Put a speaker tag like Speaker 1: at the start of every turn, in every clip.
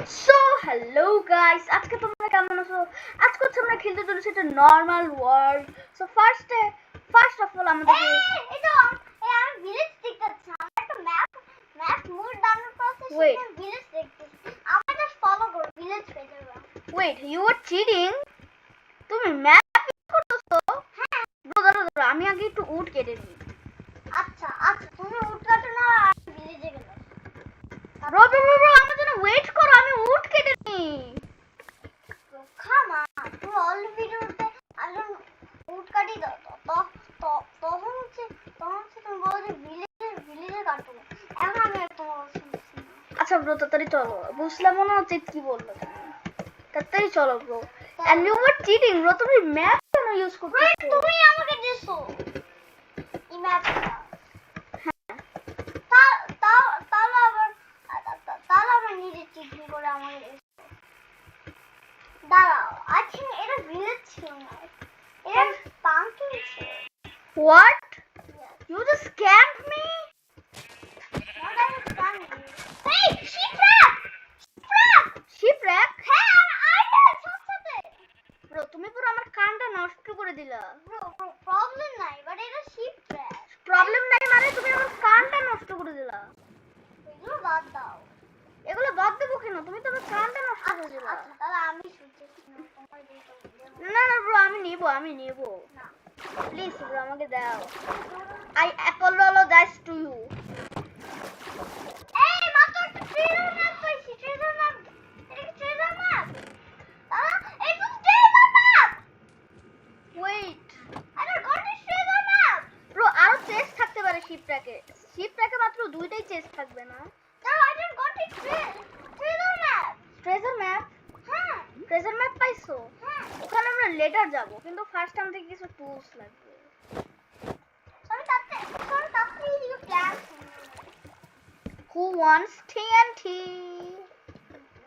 Speaker 1: So hello guys, আজকে তোমরা কেমন আছো? আজকে হচ্ছে আমরা খেলতে চলেছি একটা normal world. So first of all আমাদের
Speaker 2: এটা আমি ভিলেজ দেখতেছি। আমার একটা ম্যাপ মোড ডাউনলোড করতে
Speaker 1: Wait.
Speaker 2: সেখানে ভিলেজ দেখতেছি। আমার জাস্ট ফলো করো ভিলেজ পেয়ে যাবে।
Speaker 1: Wait, you are cheating? তুমি ম্যাপ করতেছো?
Speaker 2: হ্যাঁ।
Speaker 1: দাঁড়া, আমি আগে একটু উড কেটে নিই।
Speaker 2: আচ্ছা তুমি উড কাটো না আর ভিলেজে গেল।
Speaker 1: ব্রো আমার জন্য ওয়েট করো, আমি উড কেটে নিই।
Speaker 2: খামা তুমি অল ভিডিওতে আলো উড কাটি দাও তখন হচ্ছে তুমি বলো যে ভিলেজে কাটো। এখন আমি তোমার বলছি।
Speaker 1: আচ্ছা ব্রো, তাড়াতাড়ি চলো। বুঝলাম মনে হচ্ছে কি বললো তুমি। তাড়াতাড়ি চলো bro. And you are cheating bro, তুমি ম্যাপ কেন ইউজ করতেছো?
Speaker 2: তুমি আমাকে দিছো এই ম্যাপটা। তাহলে আবার নিজে চিটিং করে আমাকে দাঁড়াও। আই থিঙ্ক এটা ভিলেজ ছিল না, এটা পাম্পকিন ছিল।
Speaker 1: What? You just scammed me?
Speaker 2: What are you planning? Hey, shipwreck!
Speaker 1: Shipwreck?
Speaker 2: হ্যাঁ, আইডেল সবসাথে।
Speaker 1: Bro, তুমি পুরো আমার কানটা নষ্ট করে দিলা।
Speaker 2: প্রবলেম নাই, বাট এটা shipwreck।
Speaker 1: প্রবলেম নাই মানে তুমি আমার কানটা নষ্ট করে দিলা।
Speaker 2: এগুলো বাদ দাও।
Speaker 1: এগুলো বাদ দেবো কেন? তুমি তো আমার কানটা নষ্ট করে দিলা।
Speaker 2: আচ্ছা তাহলে আমি শুনতেছি না তোমার দিকে।
Speaker 1: না ব্রো, আমি নেব।
Speaker 2: না
Speaker 1: প্লিজ ব্রো, আমাকে দাও। I apologize to you.
Speaker 2: এই মাত্র একটা ট্রেজার ম্যাপ পাইছি। ট্রেজার ম্যাপ, এটা কি ট্রেজার ম্যাপ? এই তো treasure map.
Speaker 1: Wait.
Speaker 2: I don't got a treasure map.
Speaker 1: Bro, আরো চেস্ট থাকতে পারে শিপট্র্যাকে। শিপট্র্যাকে মাত্র দুইটাই চেস্ট থাকবে না?
Speaker 2: No, I don't got a treasure map.
Speaker 1: Treasure map?
Speaker 2: হ্যাঁ
Speaker 1: ট্রেজার ম্যাপ পাইছো?
Speaker 2: হ্যাঁ।
Speaker 1: ওখানে আমরা লেটার যাব, কিন্তু ফার্স্ট আমাদের কিছু টুলস লাগবে।
Speaker 2: তাতে you plan.
Speaker 1: Who wants TNT?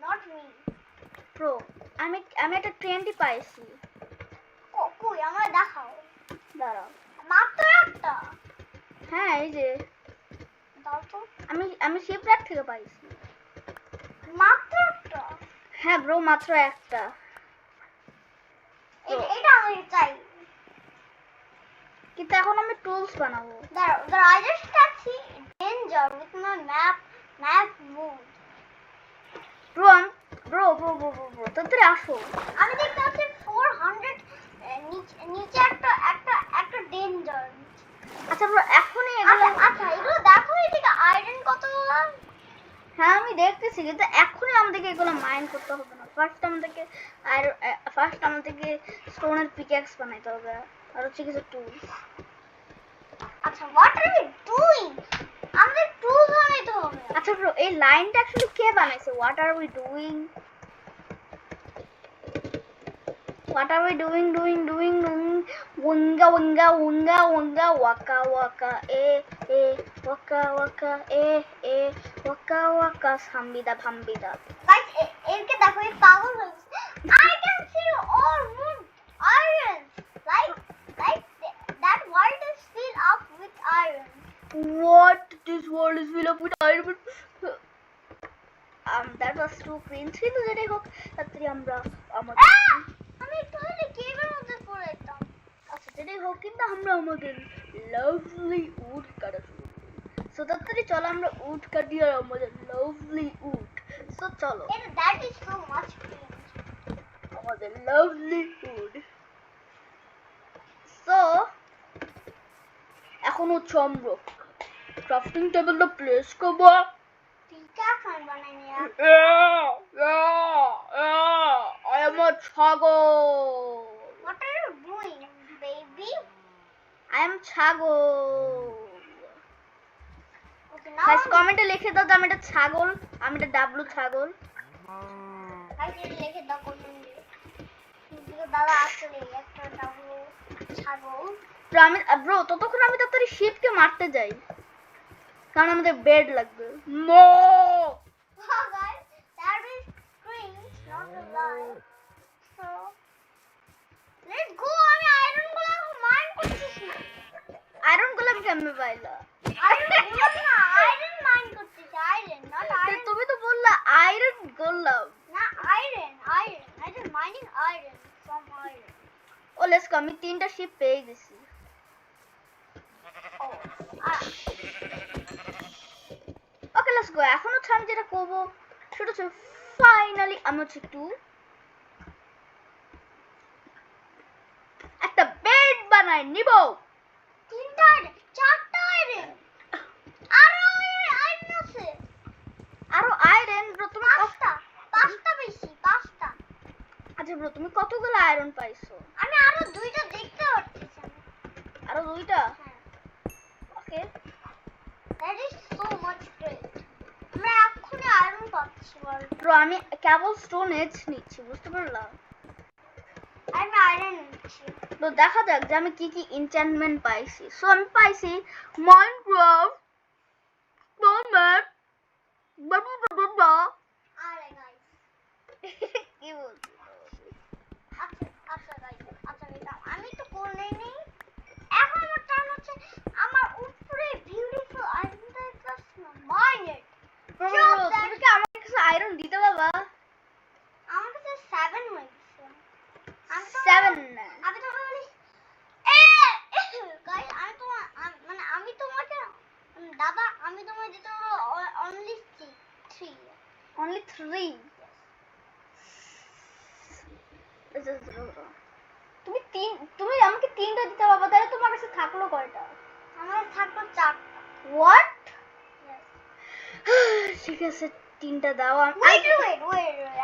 Speaker 2: Not me.
Speaker 1: Bro, আমি একটা TNT পাইছি।
Speaker 2: কই আমায় দেখাও।
Speaker 1: দাঁড়াও।
Speaker 2: মাত্র একটা।
Speaker 1: হ্যাঁ, এই যে
Speaker 2: দাও তো।
Speaker 1: আমি শিপরাক থেকে পাইছি।
Speaker 2: মাত্র একটা?
Speaker 1: হ্যাঁ ব্রো, মাত্র একটা।
Speaker 2: এটা আমি চাই।
Speaker 1: কিন্তু এখন আমি টুলস বানাবো।
Speaker 2: দাঁড়াও, I just can see danger with my map mode.
Speaker 1: Bro তাড়াতাড়ি আসো।
Speaker 2: আমি দেখতে পাচ্ছি 400 নিচে একটা ডেঞ্জার।
Speaker 1: আচ্ছা ব্রো, এখনই এগুলো।
Speaker 2: আচ্ছা এগুলো দেখো, এদিকে আয়রন কতগুলো।
Speaker 1: হ্যাঁ আমি দেখতেছি, কিন্তু এখনই আমাদেরকে এগুলো মাইন করতে হবে না। ফার্স্ট আমাদেরকে স্টোনের পিক্যাক্স বানাইতে হবে, আর হচ্ছে কিছু টুলস।
Speaker 2: আচ্ছা হোয়াট আর ইউ ডুইং? আমাদের টুলস বানাইতে হবে।
Speaker 1: আচ্ছা ব্রো, এই লাইনটা অ্যাকচুয়ালি কে বানাইছে? হোয়াট আর উই ডুইং ওয়াঙ্গা waka waka eh waka eh waka সাম্বিদা ভাম্বিদা।
Speaker 2: গাইস এরকে দেখো, এই পাগল হয়েছে। I can see all wood iron, like that world is filled up with iron.
Speaker 1: What? This world is filled up with iron. That was too cringe. কিন্তু যেটাই হোক, তাড়াতাড়ি আমরা
Speaker 2: আমি একটু হলে কেভের মধ্যে পড়ে যেতাম।
Speaker 1: আচ্ছা যেটাই হোক, কিন্তু আমরা আমাদের লাভলি উড কাটা শুরু করি। সো তাড়াতাড়ি চলো, আমরা উড কাটি আর আমাদের লাভলি উড। সো চলো,
Speaker 2: That is so much cringe.
Speaker 1: আমাদের লাভলি উড। সো এখন হচ্ছে আমরা ক্রাফটিং টেবিলটা প্লেস করবো।
Speaker 2: Pickaxe আমি বানাই নিয়ে।
Speaker 1: I am a ছাগল।
Speaker 2: What are you doing, baby?
Speaker 1: I am ছাগল।
Speaker 2: Okay, now
Speaker 1: গাইস কমেন্টে লিখে দাও যে আমি এটা ছাগল, আমি এটা ডাবলু ছাগল।
Speaker 2: guys এটা লিখে দাও কমেন্টে। কিন্তু দাদা আসলে একটা ডাবল ছাগল।
Speaker 1: ব্রো ততক্ষণ আমি তাড়াতাড়ি শিপকে মারতে যাই, কারণ আমাদের বেড লাগবে। No
Speaker 2: Wow, guys, that is cringe, not a lie. So, let's go. আমি আয়রন গুলো মাইন করতেছি।
Speaker 1: আয়রন গুলো আমি কেমনে পাইলা?
Speaker 2: আয়রন মাইন করতেছি, আয়রন, not iron.
Speaker 1: তুমি তো বললা আয়রন আয়রন করলাম।
Speaker 2: না iron. I just mining iron from iron.
Speaker 1: Oh let's go, আমি 3টা শিপ পেয়ে গেছি।
Speaker 2: Oh.
Speaker 1: Okay let's go. এখন হচ্ছে আমি যেটা করবো সেটা হচ্ছে ফাইনালি আমি হচ্ছে একটু একটা বেড বানাই নিব।
Speaker 2: 3টা iron, 4টা iron. আরো iron আছে।
Speaker 1: আরো আয়রন ব্রো তুমি
Speaker 2: 5টা বেশি 5টা।
Speaker 1: আচ্ছা ব্রো তুমি কতগুলো আয়রন পাইছো?
Speaker 2: আমি আরো 2টা দেখতে পাচ্ছি।
Speaker 1: আরো 2টা?
Speaker 2: হ্যাঁ।
Speaker 1: ওকে
Speaker 2: That is so much great. আমরা এক্ষুনি আয়রন পাচ্ছি বল।
Speaker 1: ব্রো আমি কেবল স্টোন এজ নিচ্ছি, বুঝতে পারলাম?
Speaker 2: আমি আয়রন নিচ্ছি।
Speaker 1: তো দেখা যাক যে আমি কি কি এনচ্যান্টমেন্ট পাইছি। সো আমি পাইছি মাইনক্রাফট স্টোনম্যান বাবা
Speaker 2: আরে গাইস।
Speaker 1: কি বলছি?
Speaker 2: আচ্ছা গাইস। আমি তো করলেই নেই। এখন আমার টার্ন হচ্ছে আমার উপরে বিউটিফুল আয়রনটা জাস্ট মাইন ইট।
Speaker 1: ব্রো তুমি কি আমাকে কিছু আয়রন দিতে বাবা?
Speaker 2: আমার কাছে 7 হয়ে গেছে।
Speaker 1: 7 না
Speaker 2: আমি তো বলি গাইস আমি তোমাকে দাদা আমি তোমাকে দিতে অনলি 3
Speaker 1: only 3 তুমি আমাকে 3টা দিতে বাবা, তাহলে তোমার কাছে থাকলো কয়টা?
Speaker 2: আমার থাকলো 4টা।
Speaker 1: হোয়াট? ঠিক আছে 3টা দাও।
Speaker 2: ওয়েট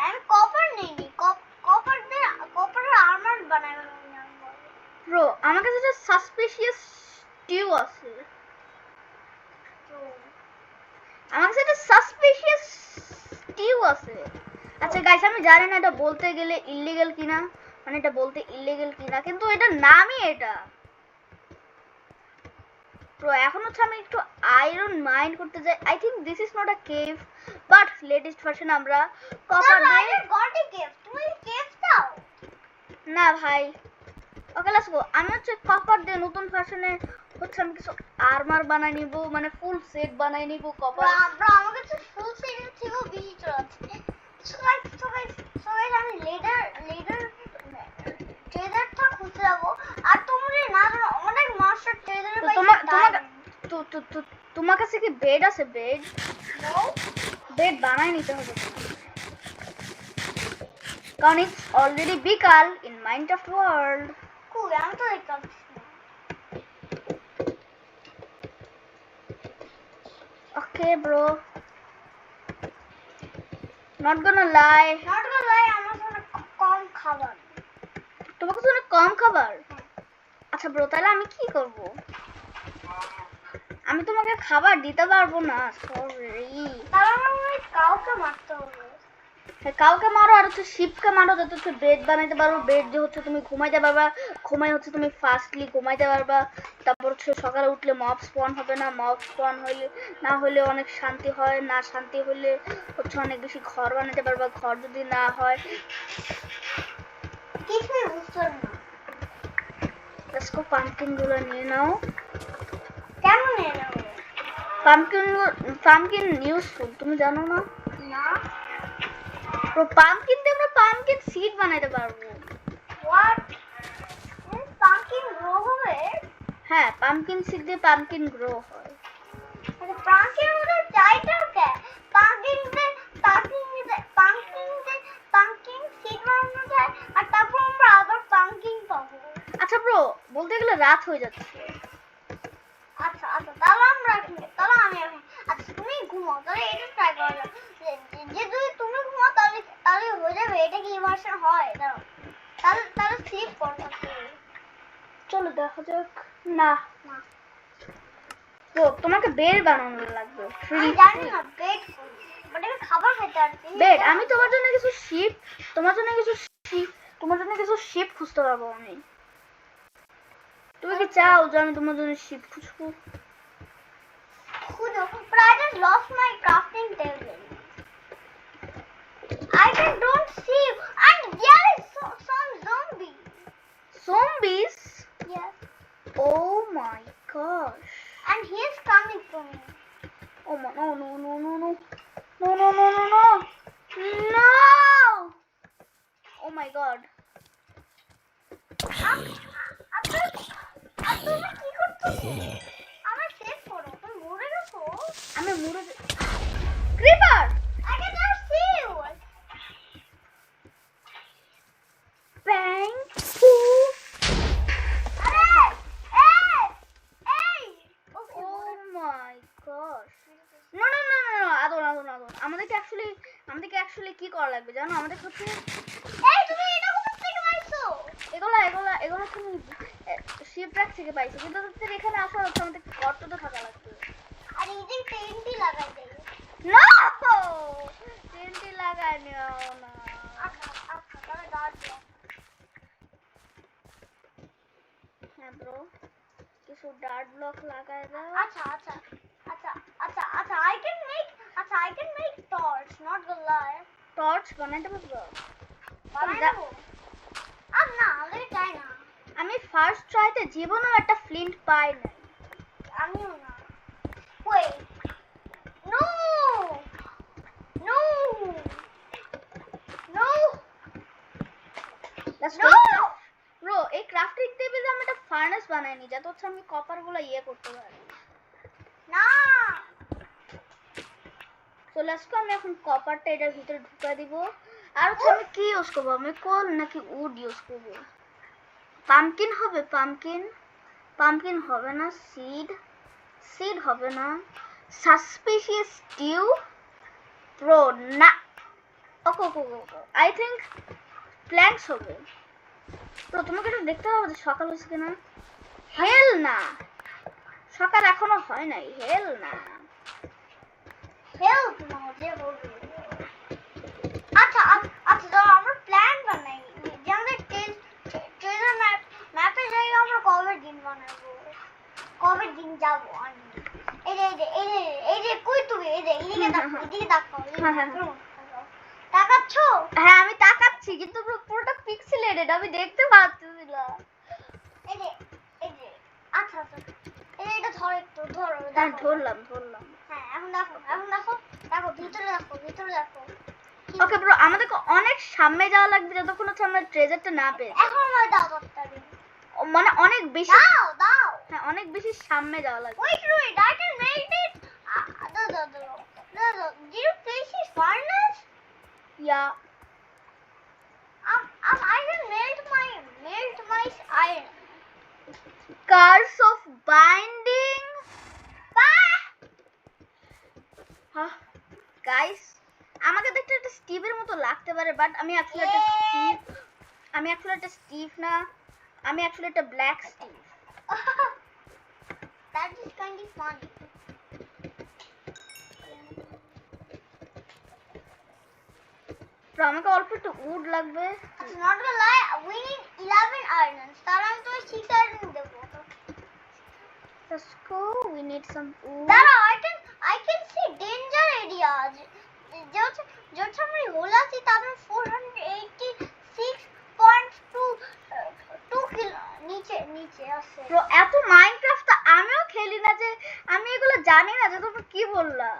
Speaker 2: আমি কপার নেইনি। কপারের আর্মার বানাবো আমি বল।
Speaker 1: ব্রো আমার কাছে একটা সাসপিশিয়াস স্টিউ আছে। আমার কাছে একটা সাসপিশিয়াস স্টিউ আছে। আচ্ছা গাইস আমি জানি না এটা বলতে গেলে ইল্লিগাল কিনা, মানে এটা বলতে ইল্লিগাল কিনা, কিন্তু এটা নামই এটা। তো এখন হচ্ছে আমি একটু আয়রন মাইন করতে যাই। I think this is not a cave but latest version আমরা কপার দিয়ে
Speaker 2: গডি কেভ তুমি কেভ দাও
Speaker 1: না ভাই। ওকে লেটস গো। আমি হচ্ছে কপার দিয়ে নতুন ভার্সনে হচ্ছে আমি কিছু আর্মার বানাই নিব, মানে ফুল সেট বানাই নিব কপার।
Speaker 2: ব্রো আমার কাছে ফুল সেট থেকেও বেশি চলছে। সবাই আমি লেদার ট্রেজারটা খুঁজে যাবো। আর তোমরা না জানো অনেক মাস্টার ট্রেজার
Speaker 1: তো
Speaker 2: পাইছি।
Speaker 1: তোমার কাছে কি বেড আছে? বেড বেড বানাই নিতে হবে কারণ ইটস অলরেডি বিকাল ইন মাইনক্রাফট ওয়ার্ল্ড।
Speaker 2: কই আমি তো দেখতে পাচ্ছি না।
Speaker 1: ওকে ব্রো নট গোনা লাই
Speaker 2: আমার কাছে কম খাবার।
Speaker 1: তোমার কাছে অনেক কম খাবার? আচ্ছা ব্রো তাহলে আমি কি করব? আমি তোমাকে খাবার দিতে পারবো না, সরি।
Speaker 2: তাহলে আমার কাউকে মারতে হবে।
Speaker 1: কাউকে মারো আর হচ্ছে শিপকে মারো, যাতে হচ্ছে বেড বানাইতে পারবো। বেড যে হচ্ছে তুমি ঘুমাইতে পারবা, ঘুমাই হচ্ছে তুমি ফাস্টলি ঘুমাইতে পারবা। তারপর হচ্ছে সকালে উঠলে মব স্পন হবে না, মব স্পন হইলে না হলে অনেক শান্তি হয়, না শান্তি হলে হচ্ছে অনেক বেশি ঘর বানাইতে পারবা। ঘর যদি না হয়
Speaker 2: কিছুই বুঝতে না।
Speaker 1: Let's go. পাম্পকিন গুলো নিয়ে নাও।
Speaker 2: কেন নিয়ে নেব?
Speaker 1: পাম্পকিন ইউজফুল, তুমি জানো না?
Speaker 2: না
Speaker 1: তো পাম্পকিন দিয়ে আমরা পাম্পকিন সিড বানাইতে পারবো।
Speaker 2: হোয়াট পাম্পকিন গ্রো হবে?
Speaker 1: হ্যাঁ পাম্পকিন সিড দিয়ে পাম্পকিন গ্রো হয়।
Speaker 2: আচ্ছা পাম্পকিন মধ্যে চাইটাও কে পাম্পকিন সিড বানানো যায় আর তারপর আমরা আবার পাম্পকিন পাবো।
Speaker 1: আচ্ছা ব্রো বলতে গেলে রাত হয়ে যাচ্ছে।
Speaker 2: আচ্ছা তাহলে আমি আচ্ছা তুমি ঘুমাও, তাহলে এটা ট্রাই করা যাক। যে যদি তুমি ঘুমাও তাহলে হয়ে যাবে। এটা কি ইমার্শন হয়? দাঁড়াও তাহলে স্লিপ করো।
Speaker 1: চলো দেখা যাক। না
Speaker 2: না
Speaker 1: তো তোমাকে বেড বানানো লাগবে।
Speaker 2: আমি জানি না বেড বাট আমি খাবার খেতে আসছি।
Speaker 1: বেড আমি তোমার জন্য কিছু শিপ শিপ খুঁজতে পারবো আমি। তুমি কি চাও যে আমি তোমার জন্য শিপ খুঁজবো?
Speaker 2: খুঁজো, but I just lost my crafting table. I just don't see you. And there is some zombie.
Speaker 1: Zombies?
Speaker 2: Yes.
Speaker 1: Oh my gosh.
Speaker 2: And he is coming for me.
Speaker 1: Oh my, no. Actually কি করা লাগবে জানো? আমাদের হচ্ছে
Speaker 2: এই তুমি এটা কোথা থেকে পাইছো?
Speaker 1: এগুলো তুমি শিপট্র্যাক থেকে পাইছো, কিন্তু তোদের এখানে আসা হচ্ছে আমাদের গর্ততে থাকা লাগবে।
Speaker 2: আর এই যে টেন্টই লাগাই দেই।
Speaker 1: না টেন্টি লাগাই নিও না।
Speaker 2: আচ্ছা আচ্ছা তাহলে দাঁড় দাও।
Speaker 1: হ্যাঁ ব্রো, কিছু ডার্ট ব্লক লাগাই দাও।
Speaker 2: আচ্ছা আচ্ছা আচ্ছা আচ্ছা আচ্ছা I can make torch, not gonna lie.
Speaker 1: Torch বানাইতে পারবো?
Speaker 2: বানাবো? আর না আমাদের চাই না।
Speaker 1: আমি ফার্স্ট ট্রাইতে জীবনেও একটা ফ্লিন্ট পাই নাই।
Speaker 2: আমিও না। Wait. No. No. No. No.
Speaker 1: Bro এই ক্রাফটিং টেবিলে আমি একটা ফার্নেস বানাইনি যাতে হচ্ছে আমি কপার গুলো ইয়ে করতে পারি।
Speaker 2: না।
Speaker 1: তো লাস্ট আমি এখন কপারটা এটার ভিতরে ঢুকা দিব। আর হচ্ছে আমি কি ইউজ করবো? আমি কোল নাকি উড ইউজ করব? পামকিন হবে? পামকিন হবে না। সিড হবে না। সাসপিশিয়াস স্টিউ ব্রো না। ওকে ওকে ওকে আই থিংক প্ল্যান্টস হবে। ব্রো তোমাকে একটু দেখতে হবে যে সকাল হচ্ছে কিনা। হেল না, সকাল এখনো হয় নাই। হেল না।
Speaker 2: Help no যে বলবো। আচ্ছা আচ্ছা তো আমরা প্ল্যান বানাই। যে আমাদের ট্রেজার ম্যাপে যাই আমরা কবে দিন বানাবো। কবে দিন যাব আমি। এই যে কই তুমি এদিকে দেখো। তাকাচ্ছো?
Speaker 1: হ্যাঁ আমি তাকাচ্ছি, কিন্তু পুরোটা পিক্সেলেটেড, আমি দেখতে পাচ্ছি না।
Speaker 2: এই যে আচ্ছা আচ্ছা এটা ধরো একটু ধরো
Speaker 1: হ্যাঁ
Speaker 2: দেখো।
Speaker 1: ধরলাম।
Speaker 2: হ্যাঁ এখন দেখো ভিতরে দেখো।
Speaker 1: ওকে ব্রো আমাদের অনেক সামনে যাওয়া লাগবে যতক্ষণ হচ্ছে আমরা ট্রেজারটা না পেয়েছি।
Speaker 2: এখন আমার দাও দত্তারি।
Speaker 1: মানে অনেক বেশি।
Speaker 2: দাও।
Speaker 1: হ্যাঁ অনেক বেশি সামনে যাওয়া লাগবে।
Speaker 2: Wait, I can make it. Did you place his furnace?
Speaker 1: Yeah.
Speaker 2: I can melt my iron.
Speaker 1: Curse of binding. Guys, আমাকে দেখতে একটা স্টিভের মতো লাগতে পারে, বাট আমি অ্যাকচুয়ালি একটা স্টিভ না, আমি অ্যাকচুয়ালি একটা black Steve.
Speaker 2: That is kind of funny.
Speaker 1: তো আমাকে অল্প একটু উড লাগবে।
Speaker 2: It's not gonna lie, we need 11 irons. তাহলে আমি তোমায় 6 iron দেবো।
Speaker 1: Let's go. We need some wood.
Speaker 2: দাঁড়াও, I can see danger areas. যে হচ্ছে আমরা হোল আছি তারপরে 486.2 কিলো নিচে আছে।
Speaker 1: ব্রো এত মাইনক্রাফট তো আমিও খেলি না যে আমি এগুলো জানি না যে তুমি কি বললা।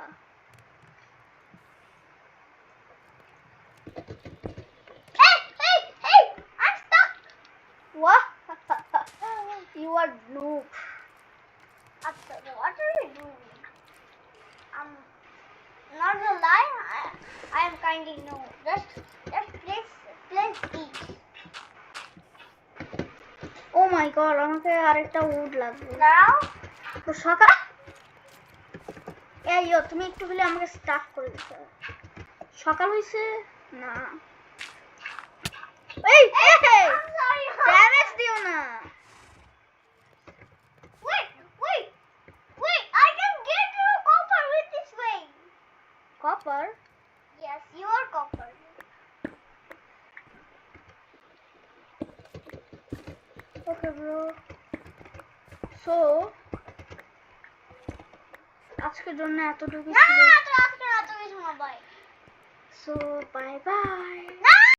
Speaker 2: Hey, I'm stuck.
Speaker 1: What? You are noob.
Speaker 2: Acha, what are we doing? Not gonna lie, I am kind of new. Just place eat.
Speaker 1: Oh my god, আমাকে আরেকটা উড লাগবে।
Speaker 2: দাঁড়াও।
Speaker 1: তো সকাল এই তুমি একটু হলে আমাকে স্টাফ করে দিতে। সকাল হইছে না। এই
Speaker 2: I'm sorry.
Speaker 1: ড্যামেজ দিও না।
Speaker 2: Wait, I can get you copper with this way.
Speaker 1: Copper?
Speaker 2: Yes, you are copper.
Speaker 1: Okay bro. So আজকের জন্য এতটুকু
Speaker 2: না
Speaker 1: ছিল।
Speaker 2: আজকে রাত হয়েছে না, বাই।
Speaker 1: So bye bye.
Speaker 2: না